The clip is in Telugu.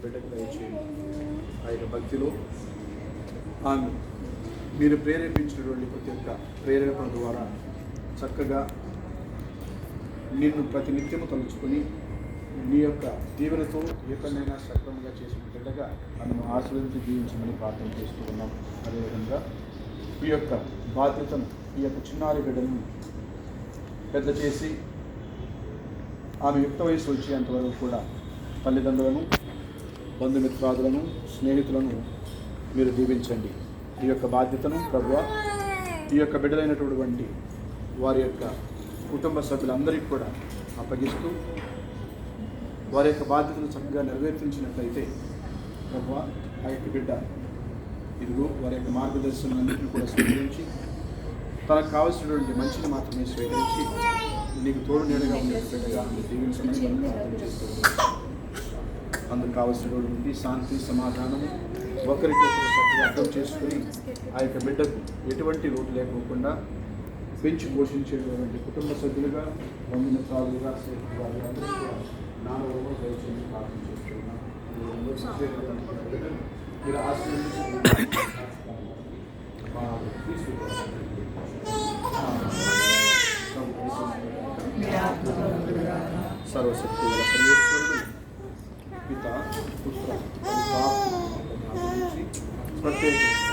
బిడ్డకు దయచేయండి. ఆ యొక్క భక్తిలో ఆమె మీరు ప్రేరేపించినటువంటి ప్రతి ఒక్క ప్రేరేపణ ద్వారా చక్కగా నిన్ను ప్రతి నిత్యము తలుచుకొని నీ యొక్క దీవెనతో ఎక్కడైనా సక్రమంగా చేసిన బిడ్డగా నన్ను ఆశీర్వదించి జీవించమని ప్రార్థన చేస్తూ ఉన్నాం. అదేవిధంగా ఈ యొక్క బాధ్యతను ఈ యొక్క చిన్నారి బిడ్డను పెద్ద చేసి ఆమె యుక్త వయసు వచ్చేంతవరకు కూడా తల్లిదండ్రులను, బంధుమిత్రాదులను, స్నేహితులను మీరు దీవించండి. ఈ యొక్క బాధ్యతను ప్రభువా ఈ యొక్క బిడ్డలైనటువంటి వారి యొక్క కుటుంబ సభ్యులందరికీ కూడా అప్పగిస్తూ వారి యొక్క బాధ్యతను చక్కగా నెరవేర్తించినట్లయితే ప్రభువా ఆ యొక్క బిడ్డ ఇదిగో వారి యొక్క మార్గదర్శనం అన్నింటినీ కూడా స్వీకరించి తనకు కావలసినటువంటి మంచిని మాత్రమే స్వీకరించి నీకు తోడు నీడగా ఉండే బిడ్డగా దీవించమని మనం ప్రార్థన చేస్తున్నాం. అందుకు కావలసినటువంటి శాంతి, సమాధానము, ఒకరికొకరు చక్కగా అర్థం చేసుకుని ఆ యొక్క బిడ్డకు ఎటువంటి లోటు లేకోకుండా పెంచి పోషించేటువంటి కుటుంబ సభ్యులుగా, బంధుమిత్రాలుగా, అందరూ కూడా నాలుగు దయచేసి ప్రార్థన చేస్తున్నాం. మీరు ఆశీర్వదించి సర్వశక్తి గల సర్వేశ్వరుడు పిత, పుత్ర, ప్రత్యేక